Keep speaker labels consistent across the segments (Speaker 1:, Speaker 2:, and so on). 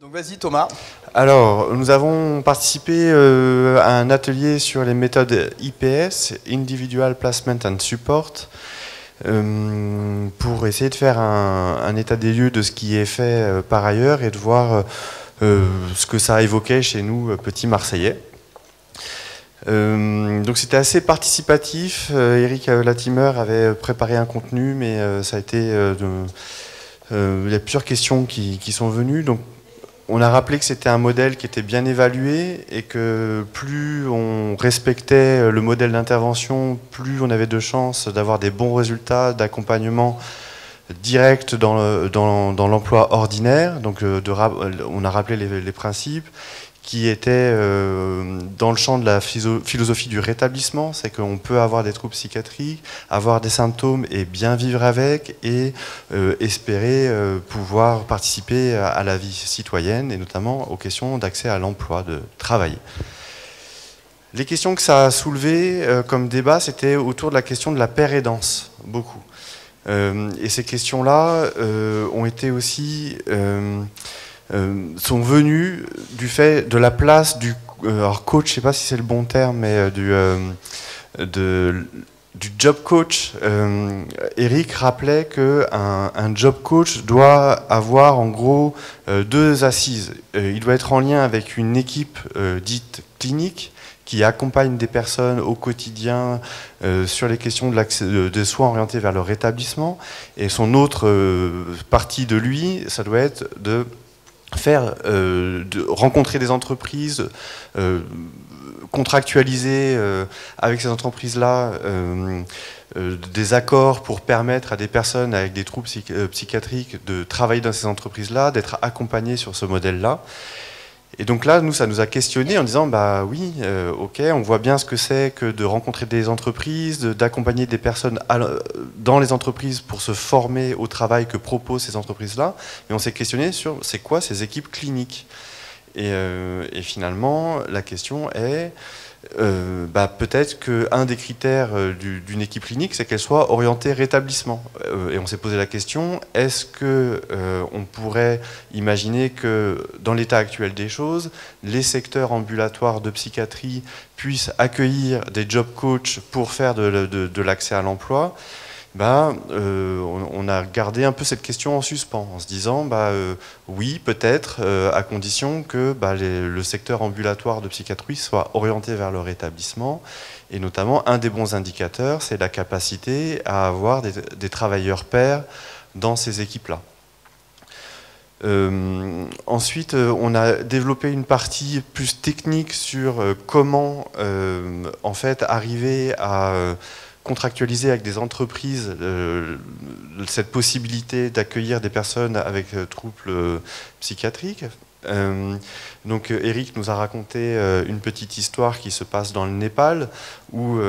Speaker 1: Donc vas-y Thomas.
Speaker 2: Alors, nous avons participé à un atelier sur les méthodes IPS, Individual Placement and Support, pour essayer de faire un état des lieux de ce qui est fait par ailleurs et de voir ce que ça évoquait chez nous, petits Marseillais. Donc c'était assez participatif. Eric Latimer avait préparé un contenu, mais ça a été... il y a plusieurs questions qui sont venues. Donc, on a rappelé que c'était un modèle qui était bien évalué et que plus on respectait le modèle d'intervention, plus on avait de chances d'avoir des bons résultats d'accompagnement direct dans l'emploi ordinaire. Donc on a rappelé les principes qui étaient dans le champ de la philosophie du rétablissement, c'est qu'on peut avoir des troubles psychiatriques, avoir des symptômes et bien vivre avec, et espérer pouvoir participer à la vie citoyenne, et notamment aux questions d'accès à l'emploi, de travail. Les questions que ça a soulevées comme débat, c'était autour de la question de la pair-aidance, beaucoup. Et ces questions-là ont été aussi... sont venus du fait de la place du alors coach, je ne sais pas si c'est le bon terme, mais du job coach. Eric rappelait qu'un job coach doit avoir en gros deux assises. Il doit être en lien avec une équipe dite clinique qui accompagne des personnes au quotidien sur les questions de soins orientés vers le rétablissement. Et son autre partie de lui, ça doit être de rencontrer des entreprises, contractualiser avec ces entreprises-là des accords pour permettre à des personnes avec des troubles psychiatriques de travailler dans ces entreprises-là, d'être accompagnées sur ce modèle-là. Et donc là, nous, ça nous a questionné en disant, bah oui, ok, on voit bien ce que c'est que de rencontrer des entreprises, d'accompagner des personnes dans les entreprises pour se former au travail que proposent ces entreprises-là. Mais on s'est questionné sur c'est quoi ces équipes cliniques. Et finalement, la question est, peut-être qu'un des critères d'une équipe clinique, c'est qu'elle soit orientée rétablissement. Et on s'est posé la question, est-ce qu'on pourrait imaginer que dans l'état actuel des choses, les secteurs ambulatoires de psychiatrie puissent accueillir des job coachs pour faire de l'accès à l'emploi? On a gardé un peu cette question en suspens, en se disant oui, peut-être, à condition que le secteur ambulatoire de psychiatrie soit orienté vers le rétablissement. Et notamment, un des bons indicateurs, c'est la capacité à avoir des travailleurs pairs dans ces équipes-là. Ensuite, on a développé une partie plus technique sur comment en fait arriver à contractualiser avec des entreprises cette possibilité d'accueillir des personnes avec troubles psychiatriques. Donc Eric nous a raconté une petite histoire qui se passe dans le Népal, où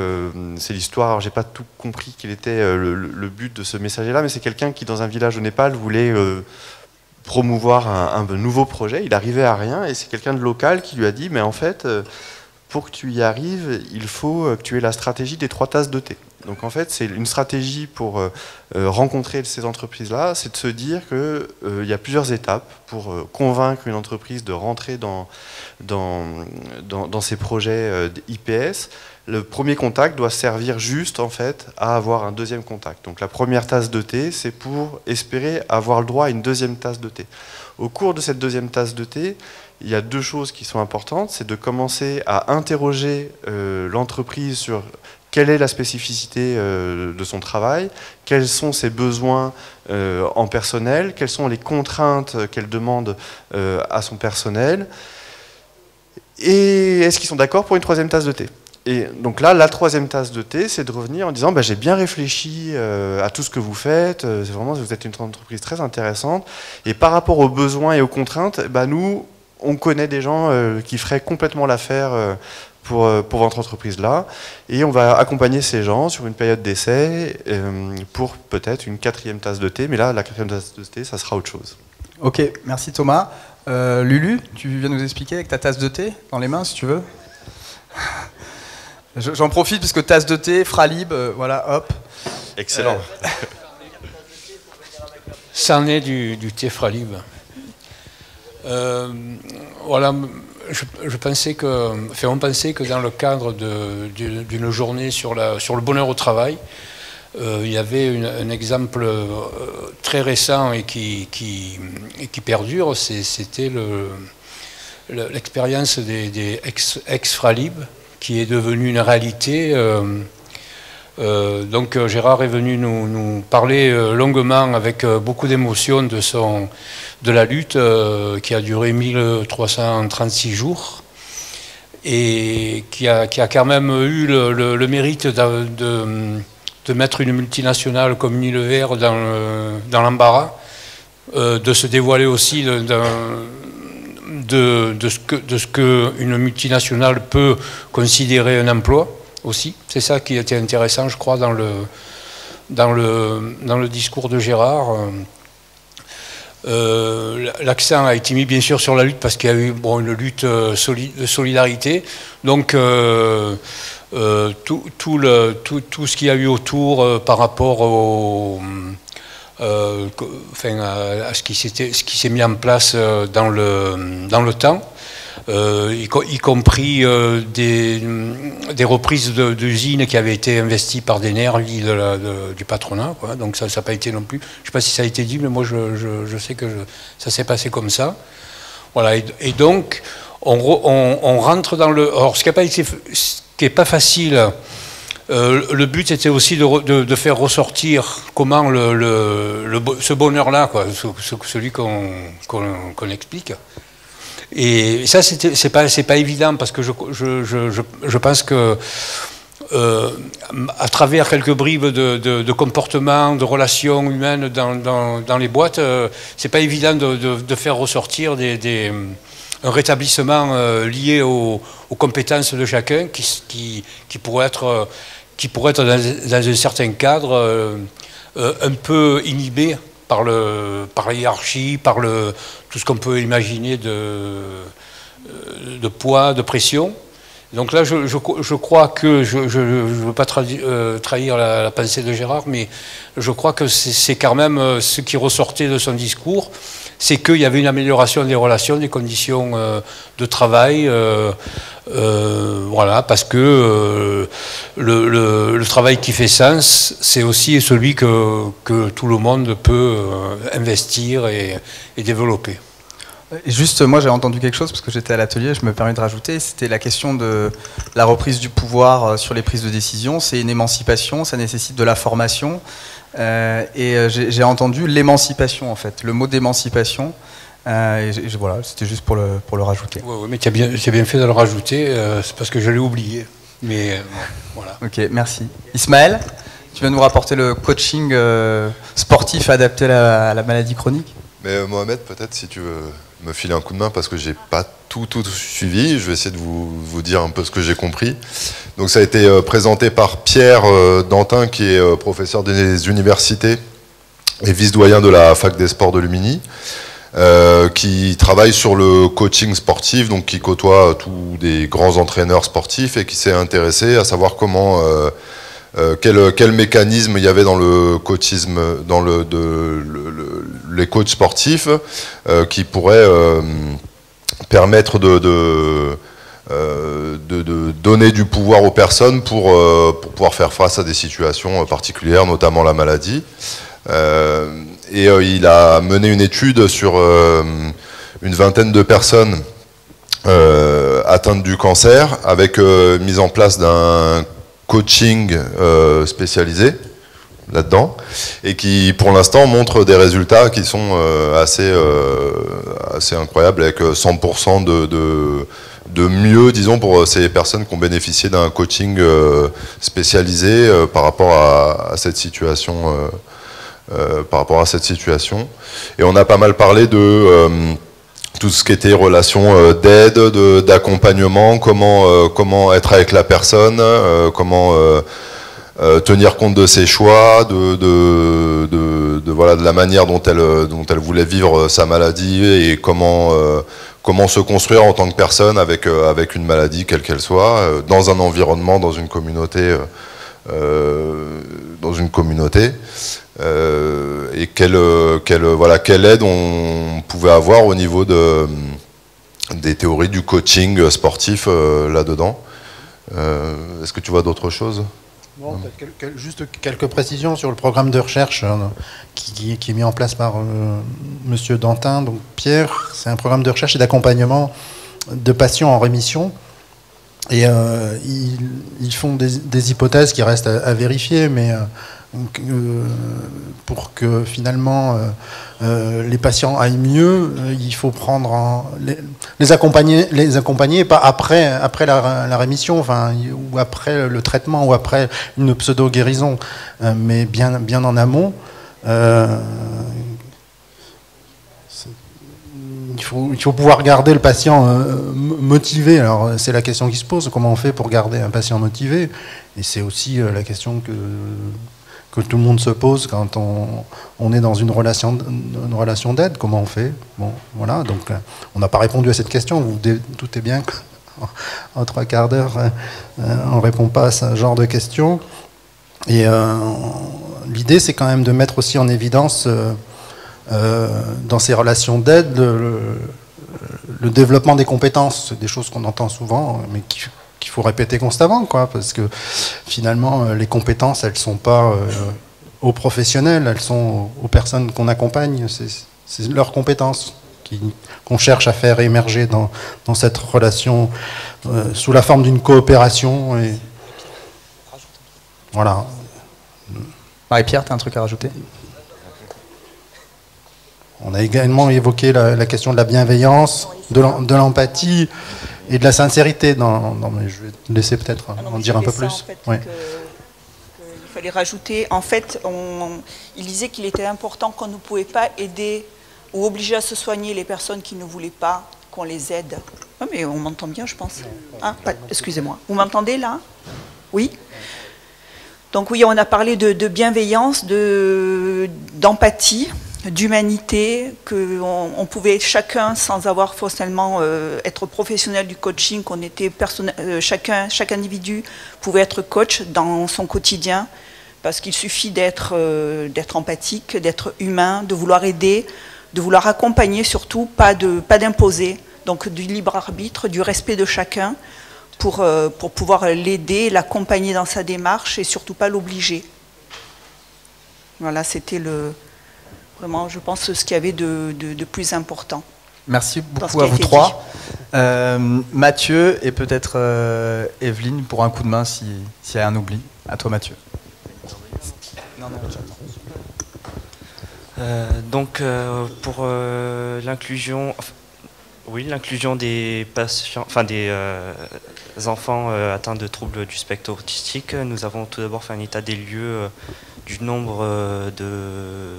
Speaker 2: c'est l'histoire, alors j'ai pas tout compris quel était le but de ce messager-là, mais c'est quelqu'un qui dans un village au Népal voulait promouvoir un nouveau projet. Il arrivait à rien et c'est quelqu'un de local qui lui a dit mais en fait pour que tu y arrives, il faut que tu aies la stratégie des 3 tasses de thé. Donc en fait, c'est une stratégie pour rencontrer ces entreprises-là, c'est de se dire qu'il y a plusieurs étapes pour convaincre une entreprise de rentrer dans ces projets IPS. Le premier contact doit servir juste en fait à avoir un deuxième contact. Donc la première tasse de thé, c'est pour espérer avoir le droit à une deuxième tasse de thé. Au cours de cette deuxième tasse de thé, il y a 2 choses qui sont importantes, c'est de commencer à interroger l'entreprise sur quelle est la spécificité de son travail, quels sont ses besoins en personnel, quelles sont les contraintes qu'elle demande à son personnel, et est-ce qu'ils sont d'accord pour une 3e tasse de thé. Et donc là, la 3e tasse de thé, c'est de revenir en disant j'ai bien réfléchi à tout ce que vous faites, c'est vraiment, vous êtes une entreprise très intéressante, et par rapport aux besoins et aux contraintes, nous, on connaît des gens qui feraient complètement l'affaire pour votre entreprise-là, et on va accompagner ces gens sur une période d'essai pour peut-être une 4e tasse de thé, mais là, la 4e tasse de thé, ça sera autre chose.
Speaker 1: Ok, merci Thomas. Lulu, tu viens nous expliquer avec ta tasse de thé dans les mains, si tu veux. J'en profite parce que tasse de thé, Fralib, voilà, hop.
Speaker 2: Excellent.
Speaker 3: Ça en est du thé Fralib. Voilà, je pensais que, enfin, on pensait que dans le cadre d'une journée sur le bonheur au travail, il y avait un exemple très récent et qui perdure, c'était l'expérience des ex-Fralib, qui est devenue une réalité. Donc Gérard est venu nous parler longuement avec beaucoup d'émotion de la lutte qui a duré 1336 jours et qui a quand même eu le mérite de mettre une multinationale comme Unilever dans l'embarras, de se dévoiler aussi de ce qu'une multinationale peut considérer un emploi aussi. C'est ça qui était intéressant, je crois, dans le discours de Gérard. L'accent a été mis bien sûr sur la lutte parce qu'il y a eu une lutte de solidarité. Donc tout ce qu'il y a eu autour par rapport à ce qui s'est mis en place dans le temps, y compris des reprises d'usines qui avaient été investies par des nervis du patronat, quoi. Donc ça n'a pas été non plus, je ne sais pas si ça a été dit, mais moi je sais que ça s'est passé comme ça. Voilà, et donc on rentre dans le... Alors ce qui n'est pas facile, le but était aussi de faire ressortir comment ce bonheur-là, quoi, celui qu'on explique. Et ça, c'est pas évident parce que je pense que à travers quelques bribes de comportement, de relations humaines dans les boîtes, c'est pas évident de faire ressortir un rétablissement lié aux compétences de chacun qui pourrait être dans un certain cadre un peu inhibé par la hiérarchie, par tout ce qu'on peut imaginer de poids, de pression. Donc là, je crois que, je ne veux pas trahir la pensée de Gérard, mais je crois que c'est quand même ce qui ressortait de son discours, c'est qu'il y avait une amélioration des relations, des conditions de travail, voilà, parce que le travail qui fait sens, c'est aussi celui que tout le monde peut investir et développer.
Speaker 1: Et juste, moi j'ai entendu quelque chose parce que j'étais à l'atelier, je me permets de rajouter, c'était la question de la reprise du pouvoir sur les prises de décision. C'est une émancipation, ça nécessite de la formation. Et j'ai entendu l'émancipation en fait, le mot d'émancipation. Voilà, c'était juste pour le rajouter.
Speaker 3: Oui, mais tu as bien fait de le rajouter, c'est parce que je l'ai oublié. Mais voilà.
Speaker 1: Ok, merci. Ismaël, tu vas nous rapporter le coaching sportif adapté à la maladie chronique.
Speaker 4: Mais Mohamed, peut-être si tu veux me filer un coup de main parce que j'ai pas tout suivi, je vais essayer de vous dire un peu ce que j'ai compris. Donc ça a été présenté par Pierre Dantin qui est professeur des universités et vice-doyen de la fac des sports de Lumini, qui travaille sur le coaching sportif, donc qui côtoie tous des grands entraîneurs sportifs et qui s'est intéressé à savoir comment quel mécanisme il y avait dans le coachisme, dans les coachs sportifs qui pourraient permettre de donner du pouvoir aux personnes pour pouvoir faire face à des situations particulières, notamment la maladie. Et il a mené une étude sur une vingtaine de personnes atteintes du cancer, avec mise en place d'un coaching spécialisé là-dedans, et qui pour l'instant montre des résultats qui sont assez incroyables, avec 100% de mieux, disons, pour ces personnes qui ont bénéficié d'un coaching spécialisé par rapport à cette situation. Et on a pas mal parlé de tout ce qui était relation d'aide, d'accompagnement, comment être avec la personne, comment tenir compte de ses choix, voilà, de la manière dont elle voulait vivre sa maladie, et comment se construire en tant que personne avec une maladie quelle qu'elle soit, dans un environnement, dans une communauté dans une communauté, et quelle aide on pouvait avoir au niveau des théories du coaching sportif là-dedans. Est-ce que tu vois d'autres choses?
Speaker 5: Bon, juste quelques précisions sur le programme de recherche qui est mis en place par Monsieur Dantin. Donc Pierre, c'est un programme de recherche et d'accompagnement de patients en rémission. Et ils font des hypothèses qui restent à vérifier, mais pour que finalement les patients aillent mieux, il faut prendre les accompagner pas après la rémission, enfin, ou après le traitement, ou après une pseudo-guérison, mais bien en amont. Il faut pouvoir garder le patient motivé. Alors c'est la question qui se pose, comment on fait pour garder un patient motivé? Et c'est aussi la question que tout le monde se pose quand on est dans une relation d'aide. Comment on fait? Bon, voilà, donc on n'a pas répondu à cette question. Vous vous doutez bien qu'en 3 quarts d'heure, on ne répond pas à ce genre de questions. Et l'idée, c'est quand même de mettre aussi en évidence dans ces relations d'aide le développement des compétences. C'est des choses qu'on entend souvent, mais qu'il faut répéter constamment, quoi, parce que finalement les compétences, elles ne sont pas aux professionnels, elles sont aux personnes qu'on accompagne. C'est leurs compétences qu'on cherche à faire émerger dans cette relation sous la forme d'une coopération. Et voilà.
Speaker 1: Marie-Pierre, tu as un truc à rajouter?
Speaker 5: On a également évoqué la question de la bienveillance, de l'empathie et de la sincérité. Mais je vais te laisser peut-être en dire un peu plus.
Speaker 6: En fait, ouais. Il fallait rajouter, en fait, il disait qu'il était important qu'on ne pouvait pas aider ou obliger à se soigner les personnes qui ne voulaient pas qu'on les aide. Ah, mais on m'entend bien, je pense. Ah, excusez-moi. Vous m'entendez là? Oui. Donc oui, on a parlé de bienveillance, d'empathie, d'humanité, qu'on pouvait chacun, sans avoir forcément être professionnel du coaching, qu'on était chaque individu pouvait être coach dans son quotidien, parce qu'il suffit d'être empathique, d'être humain, de vouloir aider, de vouloir accompagner surtout, pas d'imposer, donc du libre arbitre, du respect de chacun, pour pouvoir l'aider, l'accompagner dans sa démarche et surtout pas l'obliger. Voilà, c'était vraiment, je pense, ce qu'il y avait de plus important.
Speaker 1: Merci beaucoup à vous trois. Mathieu et peut-être Evelyne pour un coup de main s'il y a un oubli. À toi Mathieu.
Speaker 7: Donc pour l'inclusion, l'inclusion des patients, enfin des enfants atteints de troubles du spectre autistique, nous avons tout d'abord fait un état des lieux du nombre de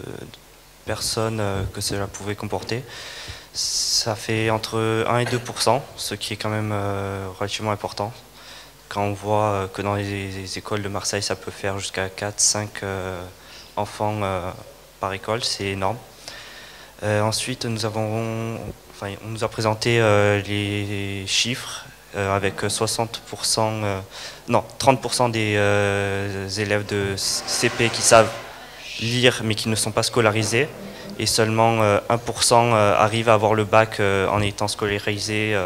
Speaker 7: personnes que cela pouvait comporter. Ça fait entre 1 et 2%, ce qui est quand même relativement important. Quand on voit que dans les écoles de Marseille, ça peut faire jusqu'à 4-5 enfants par école, c'est énorme. Ensuite, on nous a présenté les chiffres avec 30% des élèves de CP qui savent lire mais qui ne sont pas scolarisés, et seulement 1% arrivent à avoir le bac en étant scolarisés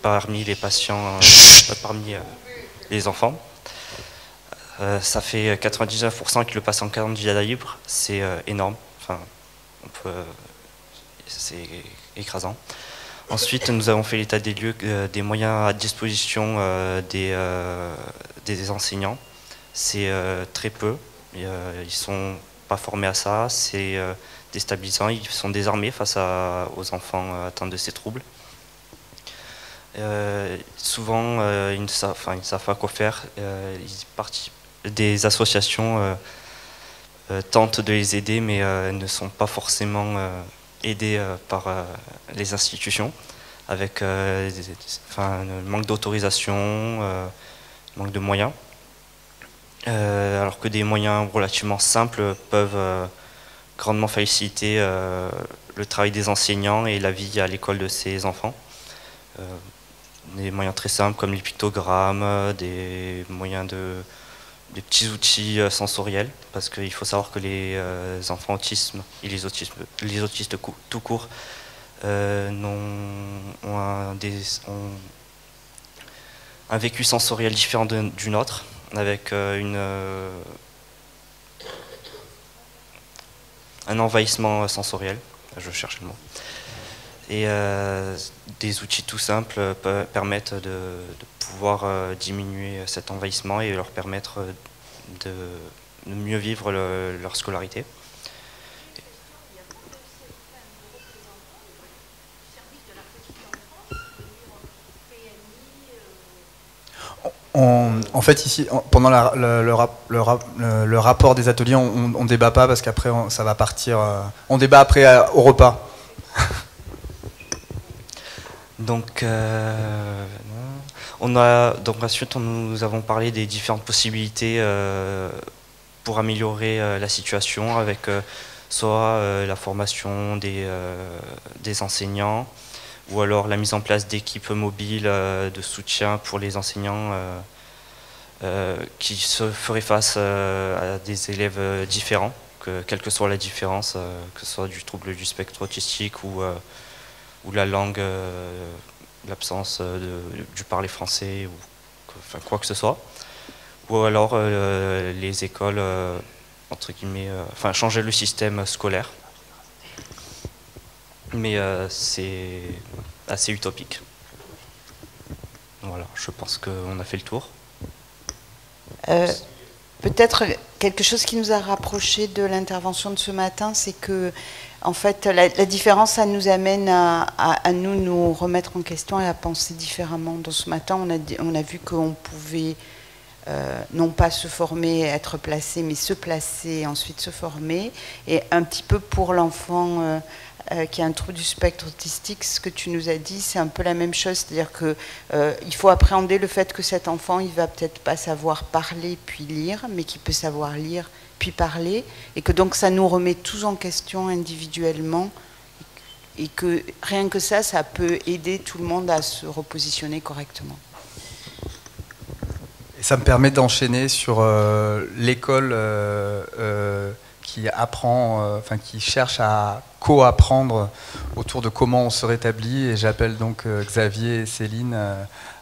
Speaker 7: parmi les patients, parmi les enfants. Ça fait 99% qui le passent en candidat libre, c'est énorme, enfin, c'est écrasant. Ensuite, nous avons fait l'état des lieux des moyens à disposition des enseignants. C'est très peu, ils ne sont pas formés à ça, c'est déstabilisant, ils sont désarmés face aux enfants atteints de ces troubles. Souvent, ils ne savent pas quoi faire, des associations tentent de les aider, mais ne sont pas forcément aidés par les institutions, avec un manque d'autorisation, manque de moyens. Alors que des moyens relativement simples peuvent grandement faciliter le travail des enseignants et la vie à l'école de ces enfants. des moyens très simples comme les pictogrammes, des moyens des petits outils sensoriels, parce qu'il faut savoir que les enfants autisme et les autistes tout court ont un vécu sensoriel différent du nôtre, avec un envahissement sensoriel, je cherche le mot. Et des outils tout simples permettent de pouvoir diminuer cet envahissement et leur permettre de mieux vivre leur scolarité.
Speaker 1: En fait, ici, pendant le rapport des ateliers, on débat pas parce qu'après, ça va partir. On débat après au repas.
Speaker 7: Donc, ensuite, nous avons parlé des différentes possibilités pour améliorer la situation, avec soit la formation des enseignants, ou alors la mise en place d'équipes mobiles de soutien pour les enseignants qui se feraient face à des élèves différents, quelle que soit la différence, que ce soit du trouble du spectre autistique ou la langue, l'absence du parler français, ou enfin, quoi que ce soit. Ou alors les écoles, entre guillemets, enfin changer le système scolaire. Mais c'est assez utopique. Voilà, je pense qu'on a fait le tour.
Speaker 8: Peut-être quelque chose qui nous a rapprochés de l'intervention de ce matin, c'est que en fait, la différence, ça nous amène à nous remettre en question et à penser différemment. Dans ce matin, on a vu qu'on pouvait non pas se former, être placé, mais se placer et ensuite se former. Et un petit peu pour l'enfant qui a un trouble du spectre autistique, ce que tu nous as dit, c'est un peu la même chose. C'est-à-dire qu'il faut appréhender le fait que cet enfant, il va peut-être pas savoir parler puis lire, mais qu'il peut savoir lire puis parler, et que donc ça nous remet tous en question individuellement, et que rien que ça peut aider tout le monde à se repositionner correctement.
Speaker 1: Et ça me permet d'enchaîner sur l'école qui apprend, enfin qui cherche à co-apprendre autour de comment on se rétablit, et j'appelle donc Xavier et Céline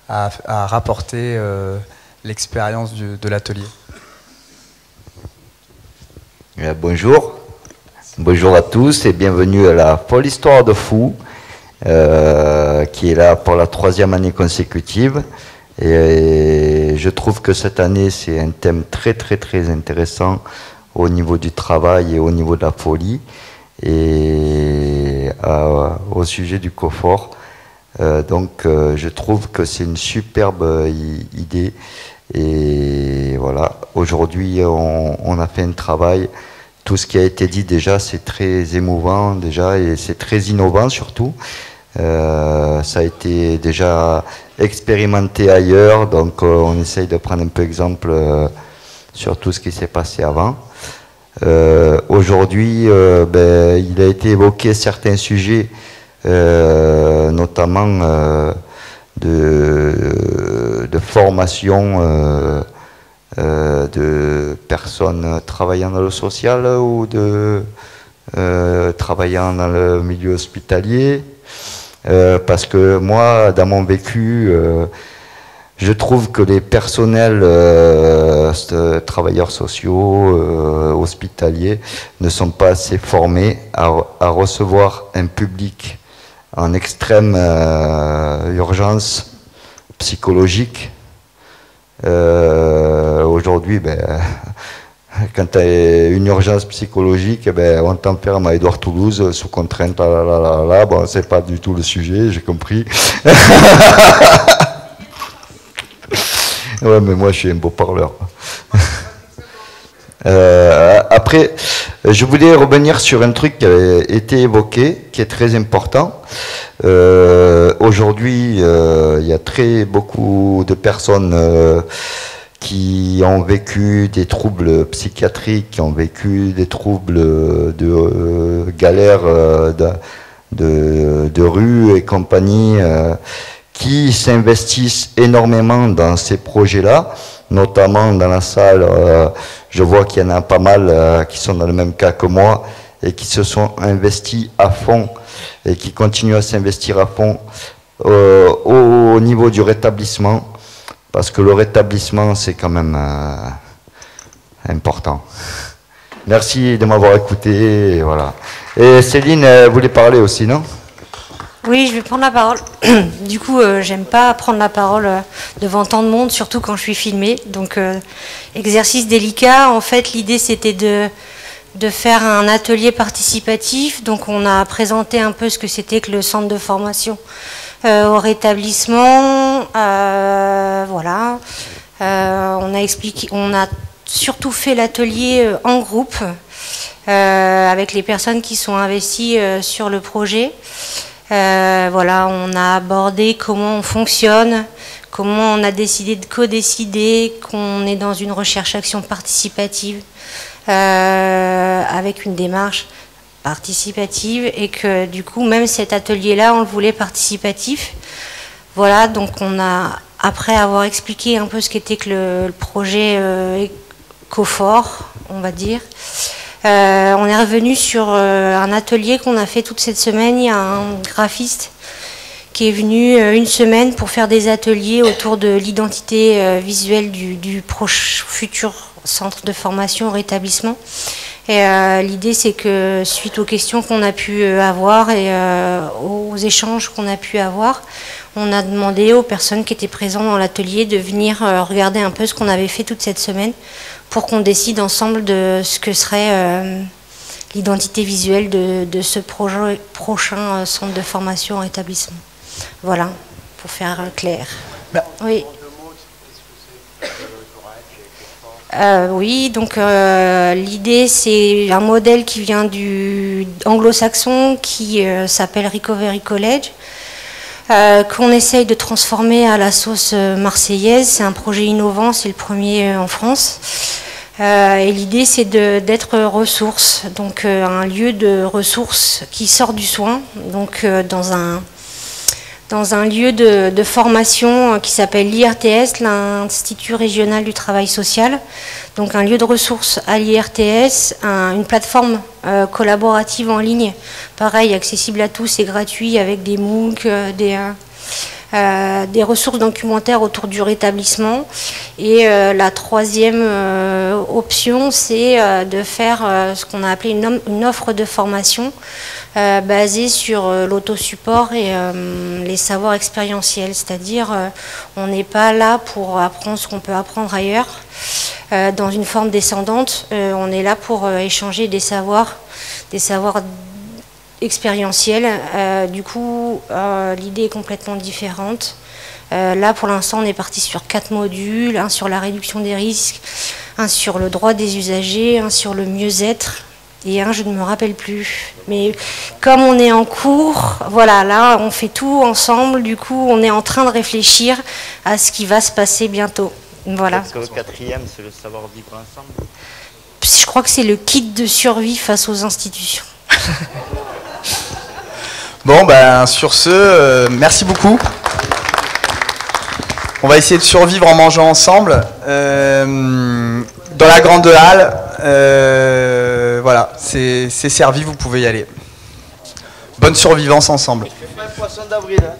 Speaker 1: à rapporter l'expérience de l'atelier.
Speaker 9: Bonjour à tous et bienvenue à la Folle Histoire de Fou, qui est là pour la 3e année consécutive. Et je trouve que cette année, c'est un thème très intéressant au niveau du travail et au niveau de la folie, et au sujet du confort. Donc je trouve que c'est une superbe idée. Et voilà, aujourd'hui on a fait un travail, tout ce qui a été dit déjà, c'est très émouvant déjà, et c'est très innovant surtout. Ça a été déjà expérimenté ailleurs, donc on essaye de prendre un peu exemple sur tout ce qui s'est passé avant. Aujourd'hui, il a été évoqué certains sujets, notamment de formation de personnes travaillant dans le social ou de travaillant dans le milieu hospitalier, parce que moi, dans mon vécu, je trouve que les personnels travailleurs sociaux, hospitaliers, ne sont pas assez formés à recevoir un public en extrême urgence psychologique. Aujourd'hui, quand tu as une urgence psychologique, on t'enferme à Édouard-Toulouse sous contrainte. Bon, c'est pas du tout le sujet, j'ai compris. Ouais, mais moi je suis un beau parleur. Après, je voulais revenir sur un truc qui a été évoqué, qui est très important. Aujourd'hui, il y a beaucoup de personnes qui ont vécu des troubles psychiatriques, qui ont vécu des troubles de galères de rue et compagnie, qui s'investissent énormément dans ces projets-là, notamment dans la salle. Je vois qu'il y en a pas mal qui sont dans le même cas que moi et qui se sont investis à fond et qui continuent à s'investir à fond au niveau du rétablissement, parce que le rétablissement, c'est quand même important. Merci de m'avoir écouté. Et voilà. Et Céline voulait parler aussi, non ?
Speaker 10: Oui, je vais prendre la parole. Du coup, j'aime pas prendre la parole devant tant de monde, surtout quand je suis filmée. Donc, exercice délicat. En fait, l'idée, c'était de faire un atelier participatif. Donc, on a présenté un peu ce que c'était que le centre de formation au rétablissement. Voilà. On a expliqué, on a surtout fait l'atelier en groupe avec les personnes qui sont investies sur le projet. Voilà, on a abordé comment on fonctionne, comment on a décidé de co-décider, qu'on est dans une recherche-action participative avec une démarche participative et que du coup, même cet atelier-là, on le voulait participatif. Voilà, donc on a, après avoir expliqué un peu ce qu'était que le projet COFOR, on va dire, on est revenu sur un atelier qu'on a fait toute cette semaine. Il y a un graphiste qui est venu une semaine pour faire des ateliers autour de l'identité visuelle du futur centre de formation au rétablissement. Et l'idée, c'est que suite aux questions qu'on a pu avoir et aux échanges qu'on a pu avoir, on a demandé aux personnes qui étaient présentes dans l'atelier de venir regarder un peu ce qu'on avait fait toute cette semaine pour qu'on décide ensemble de ce que serait l'identité visuelle de ce prochain centre de formation en établissement. Voilà, pour faire clair. Oui. Oui, donc l'idée, c'est un modèle qui vient du anglo-saxon qui s'appelle Recovery College, qu'on essaye de transformer à la sauce marseillaise. C'est un projet innovant, c'est le premier en France. Et l'idée, c'est d'être ressource, donc un lieu de ressources qui sort du soin, donc dans un lieu de formation qui s'appelle l'IRTS, l'Institut Régional du Travail Social. Donc un lieu de ressources à l'IRTS, une plateforme collaborative en ligne, pareil, accessible à tous et gratuit, avec des MOOC, des ressources documentaires autour du rétablissement. Et la troisième option, c'est de faire ce qu'on a appelé une offre de formation basée sur l'autosupport et les savoirs expérientiels. C'est-à-dire, on n'est pas là pour apprendre ce qu'on peut apprendre ailleurs, dans une forme descendante. On est là pour échanger des savoirs expérientiels. Du coup, l'idée est complètement différente. Là, pour l'instant, on est parti sur 4 modules, un sur la réduction des risques, un sur le droit des usagers, un sur le mieux-être, et un, je ne me rappelle plus. Mais comme on est en cours, voilà, là, on fait tout ensemble. Du coup, on est en train de réfléchir à ce qui va se passer bientôt. Voilà.
Speaker 7: Parce que le quatrième, c'est le savoir vivre ensemble.
Speaker 10: Je crois que c'est le kit de survie face aux institutions.
Speaker 1: Bon, ben, sur ce, merci beaucoup. On va essayer de survivre en mangeant ensemble dans la grande halle. Voilà, c'est servi, vous pouvez y aller. Bonne survivance ensemble.
Speaker 2: Poisson d'avril, hein.